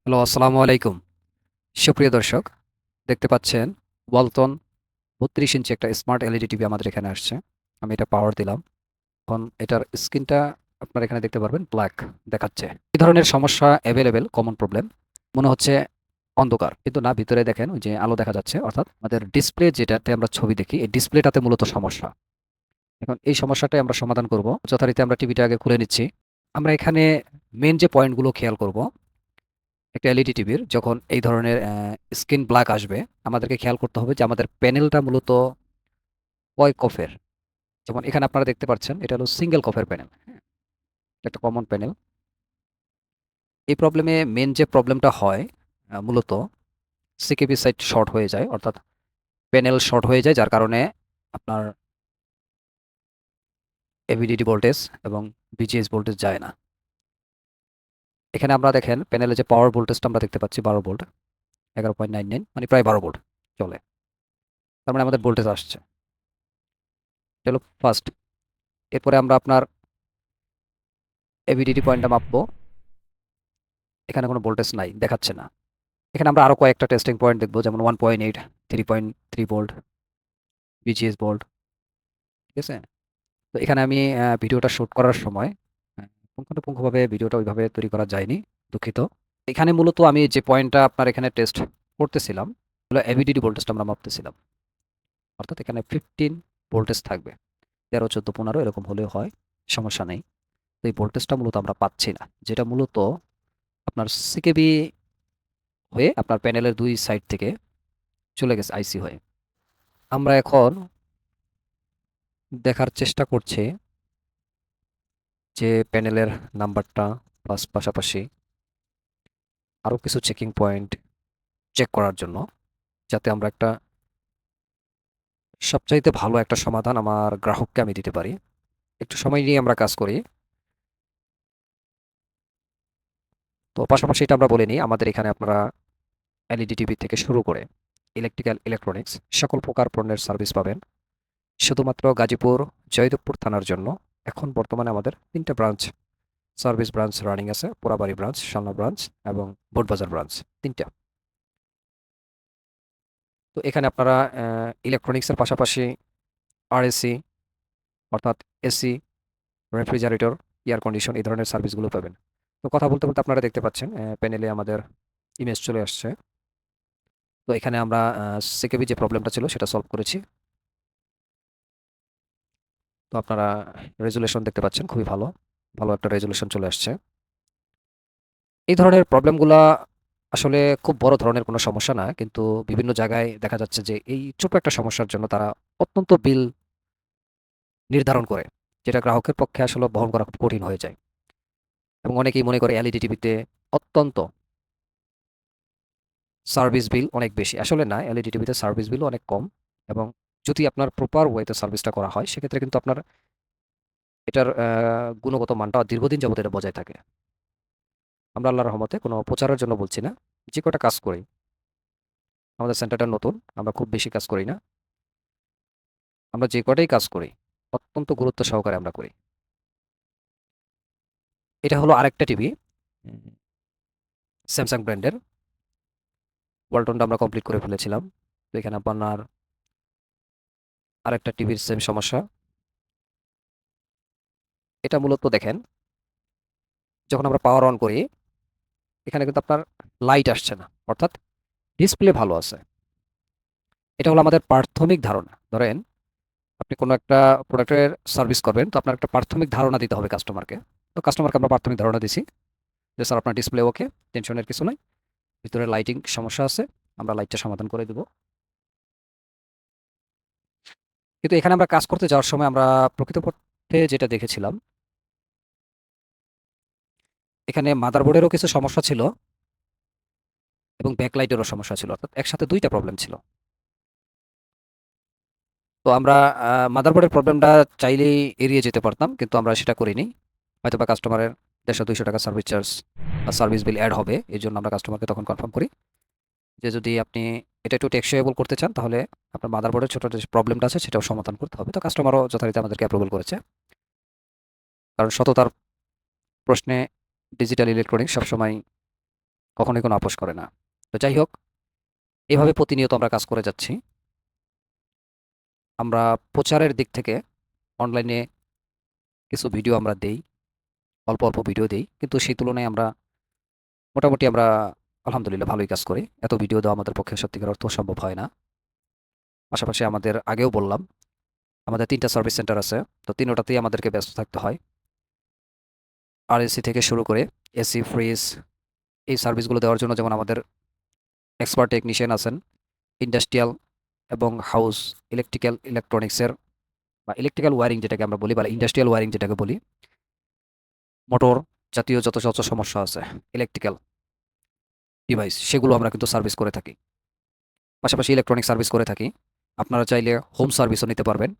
Hello, আসসালামু আলাইকুম। সুপ্রিয় দর্শক, দেখতে পাচ্ছেন ওয়ালটন ৩২ ইঞ্চি একটা স্মার্ট এলইডি টিভি আমাদের এখানে আসছে। আমি এটা পাওয়ার দিলাম। এখন এটার স্ক্রিনটা আপনারা এখানে দেখতে পারবেন ব্ল্যাক দেখাচ্ছে। এই ধরনের সমস্যা এভেইলেবল কমন প্রবলেম। মনে হচ্ছে অন্ধকার। কিন্তু না, ভিতরে দেখেন ওই যে আলো দেখা যাচ্ছে, অর্থাৎ আমাদের ডিসপ্লে যেটাতে আমরা ছবি দেখি, এই ডিসপ্লেটাতে মূলত সমস্যা। এখন এই সমস্যাটাই আমরা সমাধান করব। যথারীতি আমরা টিভিটা আগে খুলে নিচ্ছি। আমরা এখানে মেইন যে পয়েন্টগুলো খেয়াল করব, একটা এলইডি টিভির যখন এই ধরনের স্ক্রিন ব্ল্যাক আসবে, আমাদেরকে খেয়াল করতে হবে যে আমাদের প্যানেলটা মূলত কয় কফের। যেমন এখানে আপনারা দেখতে পাচ্ছেন এটা হলো সিঙ্গেল কফের প্যানেল। হ্যাঁ, এটা একটা কমন প্যানেল। এই প্রবলেমে মেন যে প্রবলেমটা হয় মূলত সিকেবি সাইড শর্ট হয়ে যায়, অর্থাৎ প্যানেল শর্ট হয়ে যায়, যার কারণে আপনার এভিডিডি ভোল্টেজ এবং বিজিএস ভোল্টেজ যায় না। এখানে আমরা দেখেন প্যানেলে যে পাওয়ার ভোল্টেজটা আমরা দেখতে পাচ্ছি 12 ভোল্ট, 11.99, মানে প্রায় 12 ভোল্ট চলে। তার মানে আমাদের ভোল্টেজ আসছে। এটা হলো ফার্স্ট। এরপরে আমরা আপনার এভিডিডি পয়েন্টটা মাপবো। এখানে কোনো ভোল্টেজ নাই, দেখাচ্ছে না। এখানে আমরা আরো কয়েকটা টেস্টিং পয়েন্ট দেখবো, যেমন 1.8, 3.3 ভোল্ট, বিজিএস ভোল্ট। ঠিক আছে? তো এখানে আমি ভিডিওটা শুট করার সময় পুঙ্খানুপুঙ্খভাবে ভিডিওটা ওইভাবে তৈরি করা যায়নি, দুঃখিত। এখানে মূলত আমি যে পয়েন্টটা আপনার এখানে টেস্ট করতেছিলাম হলো এভিডিডি ভোল্টেজটা আমরা মাপতেছিলাম। অর্থাৎ এখানে 15 ভোল্টেজ থাকবে, 13, 14, 15 এরকম হলেও হয়, সমস্যা নেই। তো এই ভোল্টেজটা মূলত আমরা পাচ্ছি না, যেটা মূলত আপনার সিকেবি হয়ে আপনার প্যানেলের দুই সাইড থেকে চলে গেছে আইসি হয়ে। আমরা এখন দেখার চেষ্টা করছি যে প্যানেলের নাম্বারটা, প্লাস পাশাপাশি আরও কিছু চেকিং পয়েন্ট চেক করার জন্য, যাতে আমরা একটা সবচাইতে ভালো একটা সমাধান আমার গ্রাহককে আমি দিতে পারি। একটু সময় নিয়ে আমরা কাজ করি। তো পাশাপাশি এটা আমরা বলে নিই, আমাদের এখানে আপনারা এলইডি টিভি থেকে শুরু করে ইলেকট্রিক্যাল, ইলেকট্রনিক্স সকল প্রকার পণ্যের সার্ভিস পাবেন। শুধুমাত্র গাজীপুর জয়দেবপুর থানার জন্য এখন বর্তমানে আমাদের 3টা ব্রাঞ্চ, সার্ভিস ব্রাঞ্চ রানিং আছে। পোড়াবাড়ি ব্রাঞ্চ, শালনা ব্রাঞ্চ এবং বোটবাজার ব্রাঞ্চ, 3টা। তো এখানে আপনারা ইলেকট্রনিক্সের পাশাপাশি আরএসি, অর্থাৎ এসি, রেফ্রিজারেটর, এয়ার কন্ডিশন, এই ধরনের সার্ভিসগুলো পাবেন। তো কথা বলতে বলতে আপনারা দেখতে পাচ্ছেন প্যানেলে আমাদের ইমেজ চলে আসছে। তো এখানে আমরা সিকেবি যে প্রবলেমটা ছিল সেটা সলভ করেছি। তো আপনারা রেজুলেশন দেখতে পাচ্ছেন, খুবই ভালো, ভালো একটা রেজুলেশন চলে আসছে। এই ধরনের প্রবলেমগুলা আসলে খুব বড় ধরনের কোনো সমস্যা না, কিন্তু বিভিন্ন জায়গায় দেখা যাচ্ছে যে এই ছোট একটা সমস্যার জন্য তারা অত্যন্ত বিল নির্ধারণ করে, যেটা গ্রাহকের পক্ষে আসলে বহন করা খুব কঠিন হয়ে যায়। এবং অনেকেই মনে করে এলইডি টিভিতে অত্যন্ত সার্ভিস বিল অনেক বেশি। আসলে না, এলইডি টিভিতে সার্ভিস বিলও অনেক কম। এবং যদি আপনার প্রপার ওয়েতে সার্ভিসটা করা হয়, সেক্ষেত্রে কিন্তু আপনার এটার গুণগত মানটা দীর্ঘদিন যাবত এটা বজায় থাকে। আমরা আল্লাহর রহমতে কোনো প্রচারের জন্য বলছি না, যে কটা কাজ করি, আমাদের সেন্টারটা নতুন, আমরা খুব বেশি কাজ করি না। আমরা যে কটাই কাজ করি অত্যন্ত গুরুত্ব সহকারে আমরা করি। এটা হলো আরেকটা টিভি, স্যামসাং ব্র্যান্ডের। ওয়ালটনটা আমরা কমপ্লিট করে ফেলেছিলাম। তো এখানে আপনার আরেকটা টিভির সেম সমস্যা। এটা মূলত দেখেন, যখন আমরা পাওয়ার অন করি, এখানে কিন্তু আপনার লাইট আসছে না, অর্থাৎ ডিসপ্লে ভালো আছে। এটা হলো আমাদের প্রাথমিক ধারণা। ধরেন আপনি কোনো একটা প্রোডাক্টের সার্ভিস করবেন, তো আপনার একটা প্রাথমিক ধারণা দিতে হবে কাস্টমারকে। তো কাস্টমারকে আমরা প্রাথমিক ধারণা দিছি যে স্যার আপনার ডিসপ্লে ওকে, টেনশনের কিছু নাই, ভিতরে লাইটিং সমস্যা আছে, আমরা লাইটটা সমাধান করে দেব। কিন্তু এখানে আমরা কাজ করতে যাওয়ার সময় আমরা প্রকৃতপক্ষে যেটা দেখেছিলাম, এখানে মাদারবোর্ডেরও কিছু সমস্যা ছিল এবং ব্যাকলাইটেরও সমস্যা ছিল, অর্থাৎ একসাথে দুইটা প্রবলেম ছিল। তো আমরা মাদারবোর্ডের প্রবলেমটা চাইলেই এড়িয়ে যেতে পারতাম, কিন্তু আমরা সেটা করিনি। হয়তোবা কাস্টমারের 150-200 টাকা সার্ভিস চার্জ বা সার্ভিস বিল অ্যাড হবে, এই জন্য আমরা কাস্টমারকে তখন কনফার্ম করি যে যদি আপনি এটা একটু টেকসইয়েবল করতে চান, তাহলে আপনার মাদারবোর্ডের ছোট যে প্রবলেমটা আছে সেটাও সমাধান করতে হবে। তো কাস্টমারও যথারীতি আমাদেরকে অ্যাপ্রুভাল করেছে, কারণ সততার প্রশ্নে ডিজিটাল ইলেকট্রনিক্স সবসময় কখনোই কোনো আপোস করে না। তো যাই হোক, এভাবে প্রতিনিয়ত আমরা কাজ করে যাচ্ছি। আমরা প্রচারের দিক থেকে অনলাইনে কিছু ভিডিও আমরা দেই, অল্প, অল্প ভিডিও দেই। কিন্তু সেই তুলনায় মোটামুটি আমরা আলহামদুলিল্লাহ ভালোই কাজ করি। এত ভিডিও দেওয়া আমাদের পক্ষে সত্যিকার অর্থ সম্ভব হয় না। পাশাপাশি আমাদের আগেও বললাম, আমাদের ৩ টা সার্ভিস সেন্টার আছে। তো ৩ টাতেই আমাদেরকে ব্যস্ত থাকতে হয়। RAC থেকে শুরু করে এসি, ফ্রিজ এই সার্ভিসগুলো দেওয়ার জন্য যেমন আমাদের এক্সপার্ট টেকনিশিয়ান আছেন, ইন্ডাস্ট্রিয়াল এবং হাউস ইলেকট্রিক্যাল, ইলেকট্রনিক্সের বা ইলেকট্রিক্যাল ওয়্যারিং যেটাকে আমরা বলি বা ইন্ডাস্ট্রিয়াল ওয়্যারিং যেটাকে বলি, মোটর জাতীয় যত সমস্যা আছে, ইলেকট্রিক্যাল ডিভাইস সেগুলো আমরা কিন্তু সার্ভিস করে থাকি। পাশাপাশি ইলেকট্রনিক সার্ভিস করে থাকি। আপনারা চাইলে হোম সার্ভিসও নিতে পারবেন।